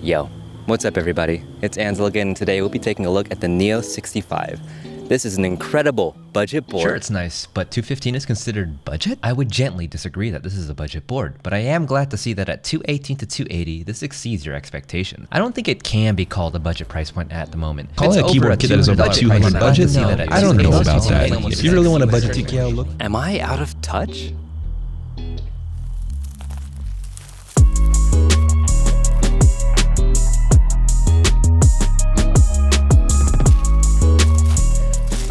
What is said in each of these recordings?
Yo, what's up everybody? It's Ansel again, and today we'll be taking a look at the Neo65. This is an incredible budget board. Sure, it's nice, but $215 is considered budget? I would gently disagree that this is a budget board, but I am glad to see that at $218 to $280, this exceeds your expectation. I don't think it can be called a budget price point at the moment. Call it a keyboard kit that is over $200 budget? No, I don't know about that. If you really want a budget TKL look. Am I out of touch?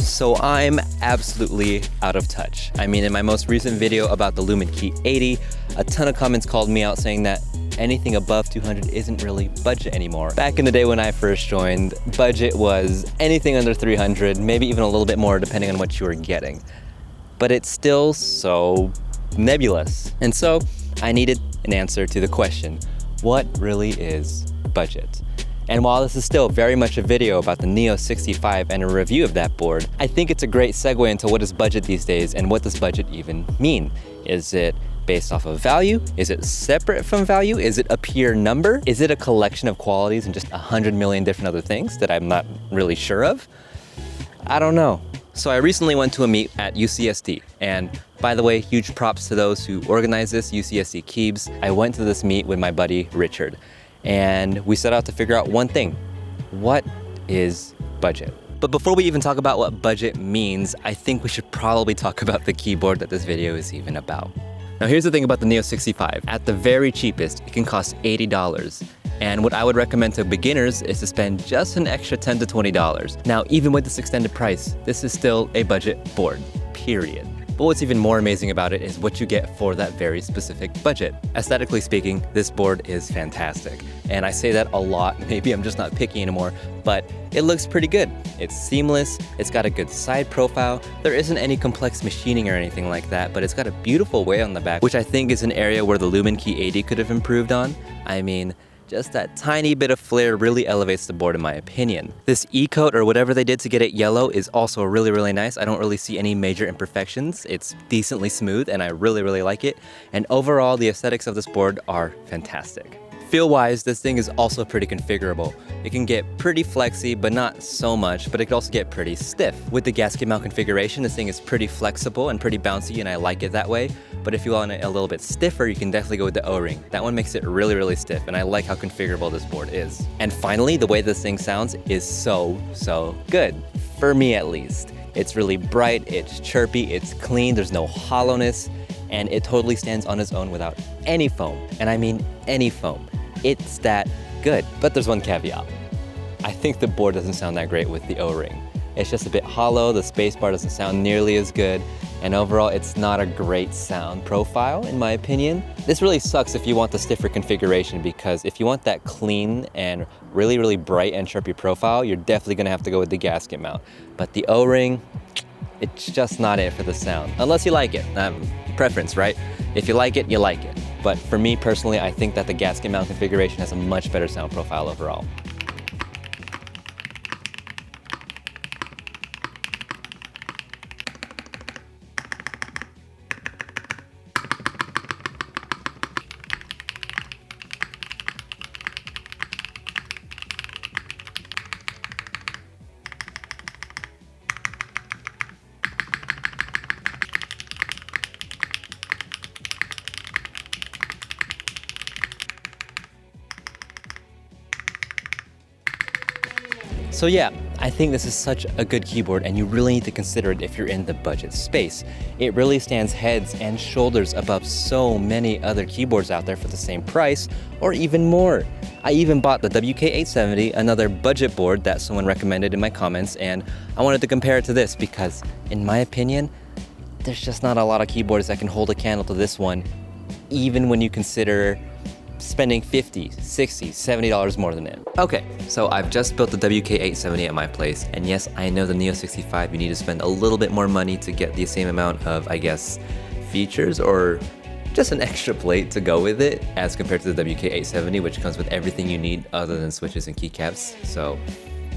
So I'm absolutely out of touch. I mean, in my most recent video about the Lumen Key 80, a ton of comments called me out saying that anything above 200 isn't really budget anymore. Back in the day when I first joined, budget was anything under 300, maybe even a little bit more depending on what you were getting. But it's still so nebulous. And so I needed an answer to the question, what really is budget? And while this is still very much a video about the Neo65 and a review of that board, I think it's a great segue into what is budget these days and what does budget even mean? Is it based off of value? Is it separate from value? Is it a pure number? Is it a collection of qualities and just 100 million different other things that I'm not really sure of? I don't know. So I recently went to a meet at UCSD, and by the way, huge props to those who organize this, UCSD Keebs. I went to this meet with my buddy Richard, and we set out to figure out one thing. What is budget? But before we even talk about what budget means, I think we should probably talk about the keyboard that this video is even about. Now here's the thing about the Neo65. At the very cheapest, it can cost $80. And what I would recommend to beginners is to spend just an extra $10 to $20. Now, even with this extended price, this is still a budget board, period. But what's even more amazing about it is what you get for that very specific budget. Aesthetically speaking, this board is fantastic. And I say that a lot, maybe I'm just not picky anymore, but it looks pretty good. It's seamless, it's got a good side profile, there isn't any complex machining or anything like that, but it's got a beautiful way on the back, which I think is an area where the Lumen Key 80 could have improved on. I mean, just that tiny bit of flair really elevates the board in my opinion. This E-coat or whatever they did to get it yellow is also really, really nice. I don't really see any major imperfections. It's decently smooth and I really, really like it. And overall, the aesthetics of this board are fantastic. Feel-wise, this thing is also pretty configurable. It can get pretty flexy, but not so much, but it can also get pretty stiff. With the gasket mount configuration, this thing is pretty flexible and pretty bouncy, and I like it that way. But if you want it a little bit stiffer, you can definitely go with the O-ring. That one makes it really, really stiff, and I like how configurable this board is. And finally, the way this thing sounds is so good. For me at least. It's really bright, it's chirpy, it's clean, there's no hollowness, and it totally stands on its own without any foam. And I mean any foam. It's that good. But there's one caveat. I think the board doesn't sound that great with the O-ring. It's just a bit hollow, the spacebar doesn't sound nearly as good, and overall it's not a great sound profile in my opinion. This really sucks if you want the stiffer configuration, because if you want that clean and really, really bright and chirpy profile, you're definitely gonna have to go with the gasket mount. But the O-ring, it's just not it for the sound, unless you like it. Preference, right? If you like it, you like it. But for me personally, I think that the gasket mount configuration has a much better sound profile overall. So yeah, I think this is such a good keyboard and you really need to consider it if you're in the budget space. It really stands heads and shoulders above so many other keyboards out there for the same price or even more. I even bought the WK870, another budget board that someone recommended in my comments, and I wanted to compare it to this because in my opinion, there's just not a lot of keyboards that can hold a candle to this one, even when you consider spending $50, $60, $70 more than it. Okay, so I've just built the WK870 at my place, and yes, I know the Neo65, you need to spend a little bit more money to get the same amount of, I guess, features or just an extra plate to go with it as compared to the WK870, which comes with everything you need other than switches and keycaps. So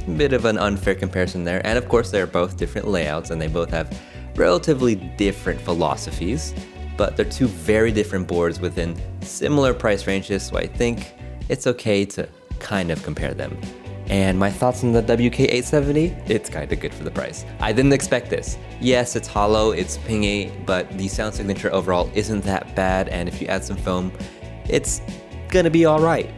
a bit of an unfair comparison there. And of course, they're both different layouts and they both have relatively different philosophies. But they're two very different boards within similar price ranges, so I think it's okay to kind of compare them. And my thoughts on the WK870, it's kind of good for the price. I didn't expect this. Yes, it's hollow, it's pingy, but the sound signature overall isn't that bad, and if you add some foam, it's gonna be all right.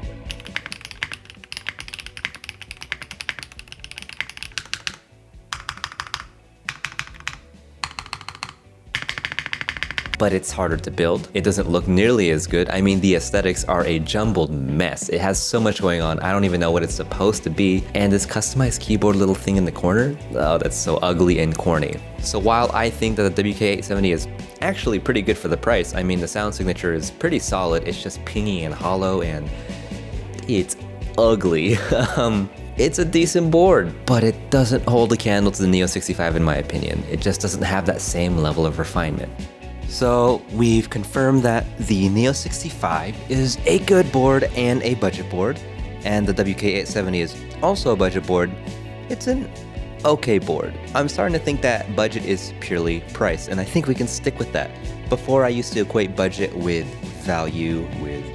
But it's harder to build. It doesn't look nearly as good. I mean, the aesthetics are a jumbled mess. It has so much going on. I don't even know what it's supposed to be. And this customized keyboard little thing in the corner, oh, that's so ugly and corny. So while I think that the WK870 is actually pretty good for the price, I mean, the sound signature is pretty solid. It's just pingy and hollow and it's ugly. It's a decent board, but it doesn't hold a candle to the Neo65 in my opinion. It just doesn't have that same level of refinement. So we've confirmed that the Neo65 is a good board and a budget board, and the WK870 is also a budget board. It's an okay board. I'm starting to think that budget is purely price, and I think we can stick with that. Before I used to equate budget with value, with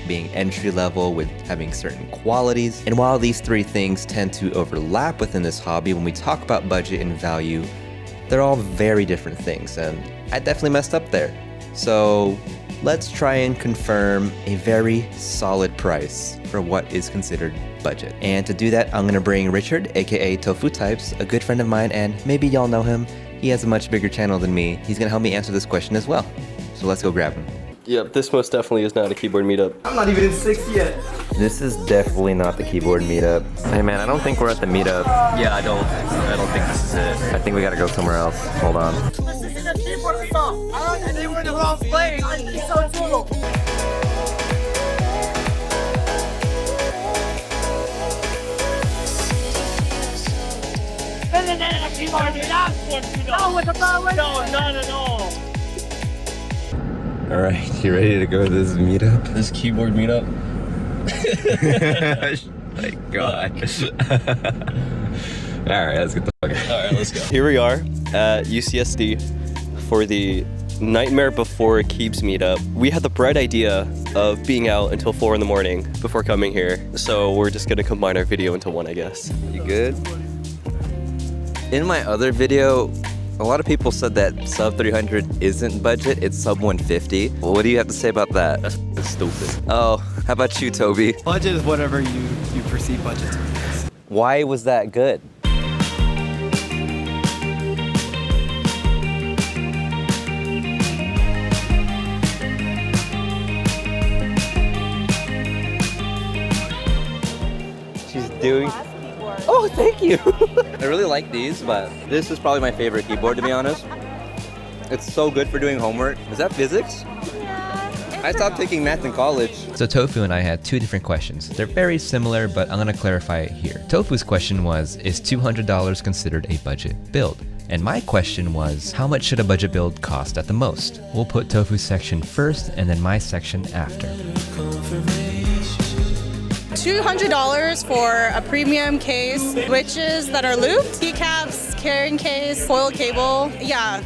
being entry level, with having certain qualities. And while these three things tend to overlap within this hobby, when we talk about budget and value, they're all very different things, and I definitely messed up there. So let's try and confirm a very solid price for what is considered budget. And to do that, I'm gonna bring Richard, aka Tofu Types, a good friend of mine, and maybe y'all know him. He has a much bigger channel than me. He's gonna help me answer this question as well. So let's go grab him. Yep, this most definitely is not a keyboard meetup. I'm not even in 6 yet. This is definitely not the keyboard meetup. Hey man, I don't think we're at the meetup. Yeah, I don't think this is it. I think we gotta go somewhere else. Hold on. This is a keyboard song. And they were in the wrong place. It's so true. No, not at all. All right, you ready to go to this meetup? This keyboard meetup? My God. All right, let's get the fuck out. All right, let's go. Here we are at UCSD for the Nightmare Before Keeps meetup. We had the bright idea of being out until 4 in the morning before coming here, so we're just gonna combine our video into one, I guess. You good? In my other video, a lot of people said that sub 300 isn't budget, it's sub 150. Well, what do you have to say about that? That's stupid. Oh, how about you, Toby? Budget is whatever you perceive budget to be. Why was that good? She's doing... Oh, thank you. I really like these, but this is probably my favorite keyboard, to be honest. It's so good for doing homework. Is that physics? I stopped taking math in college. So Tofu and I had two different questions. They're very similar, but I'm gonna clarify it here. Tofu's question was, is $200 considered a budget build? And my question was, how much should a budget build cost at the most? We'll put Tofu's section first and then my section after. $200 for a premium case, switches that are looped, keycaps, carrying case, foil cable. Yeah,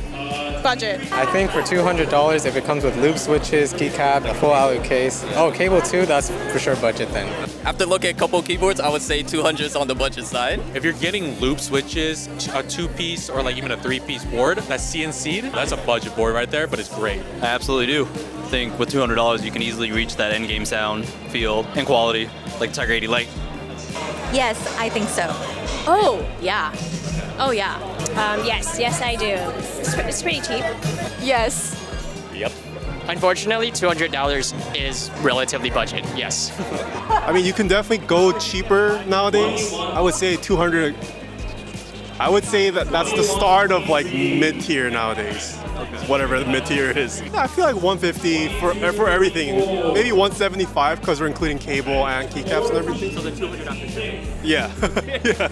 budget. I think for $200, if it comes with loop switches, keycap, a full alloy case, oh, cable too, that's for sure budget then. After looking at a couple keyboards, I would say 200 is on the budget side. If you're getting loop switches, a 2-piece or like even a 3-piece board that's CNC'd, that's a budget board right there, but it's great. I absolutely do. I think with $200, you can easily reach that end-game sound, feel, and quality, like Tiger 80 Lite. Yes, I think so. Oh, yeah. Oh, yeah. Yes, I do. It's pretty cheap. Yes. Yep. Unfortunately, $200 is relatively budget, yes. I mean, you can definitely go cheaper nowadays. I would say 200. I would say that that's the start of like mid-tier nowadays, whatever the mid-tier is. Yeah, I feel like 150 for everything. Maybe 175 because we're including cable and keycaps and everything. So the 200 after shipping. Yeah. Yeah.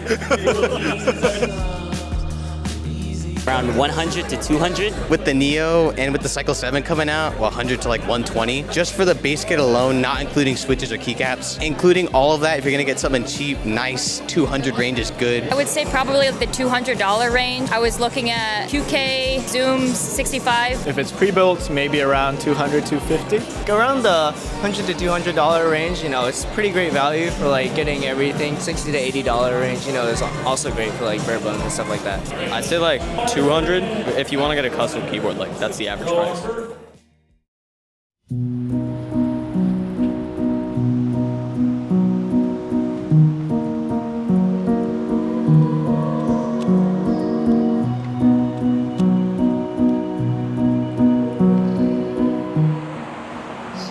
Around 100 to 200. With the Neo and with the Cycle 7 coming out, well, 100 to like 120. Just for the base kit alone, not including switches or keycaps. Including all of that, if you're gonna get something cheap, nice, 200 range is good. I would say probably the $200 range. I was looking at QK, Zoom 65. If it's pre-built, maybe around 200, 250. Around the $100 to $200 range, you know, it's pretty great value for like getting everything. $60 to $80 range, you know, is also great for like bare bones and stuff like that. I'd say like 200 if you want to get a custom keyboard, like that's the average price.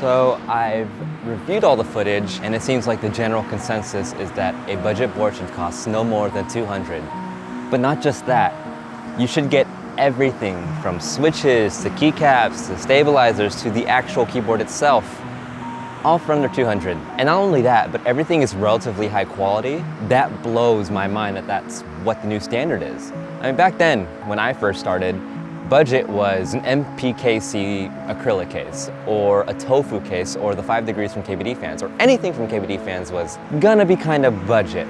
So I've reviewed all the footage, and it seems like the general consensus is that a budget board should cost no more than $200. But not just that, you should get everything from switches to keycaps to stabilizers to the actual keyboard itself, all for under $200. And not only that, but everything is relatively high quality. That blows my mind that that's what the new standard is. I mean, back then, when I first started, budget was an MPKC acrylic case, or a tofu case, or the 5 Degrees from KBD Fans, or anything from KBD Fans was gonna be kind of budget.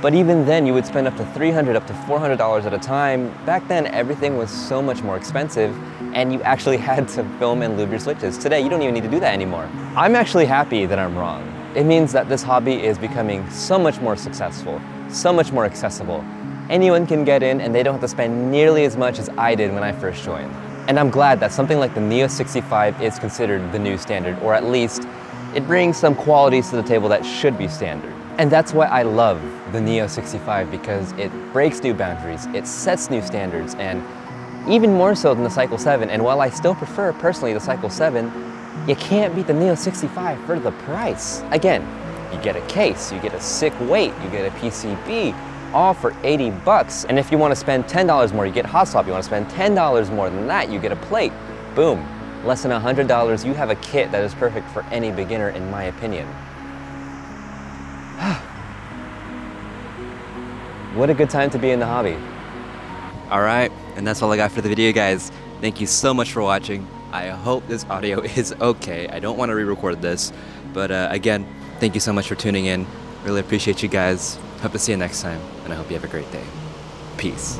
But even then, you would spend up to $300, up to $400 at a time. Back then, everything was so much more expensive, and you actually had to film and lube your switches. Today, you don't even need to do that anymore. I'm actually happy that I'm wrong. It means that this hobby is becoming so much more successful, so much more accessible. Anyone can get in, and they don't have to spend nearly as much as I did when I first joined. And I'm glad that something like the Neo65 is considered the new standard, or at least it brings some qualities to the table that should be standard. And that's why I love the Neo65, because it breaks new boundaries, it sets new standards, and even more so than the Cycle 7. And while I still prefer personally the Cycle 7, you can't beat the Neo65 for the price. Again, you get a case, you get a sick weight, you get a PCB, all for 80 bucks. And if you want to spend $10 more, you get hot swap. You want to spend $10 more than that, you get a plate. Boom, less than $100, you have a kit that is perfect for any beginner, in my opinion. What a good time to be in the hobby. All right, and that's all I got for the video, guys. Thank you so much for watching. I hope this audio is okay. I don't want to re-record this, but again, thank you so much for tuning in. Really appreciate you guys. Hope to see you next time, and I hope you have a great day. Peace.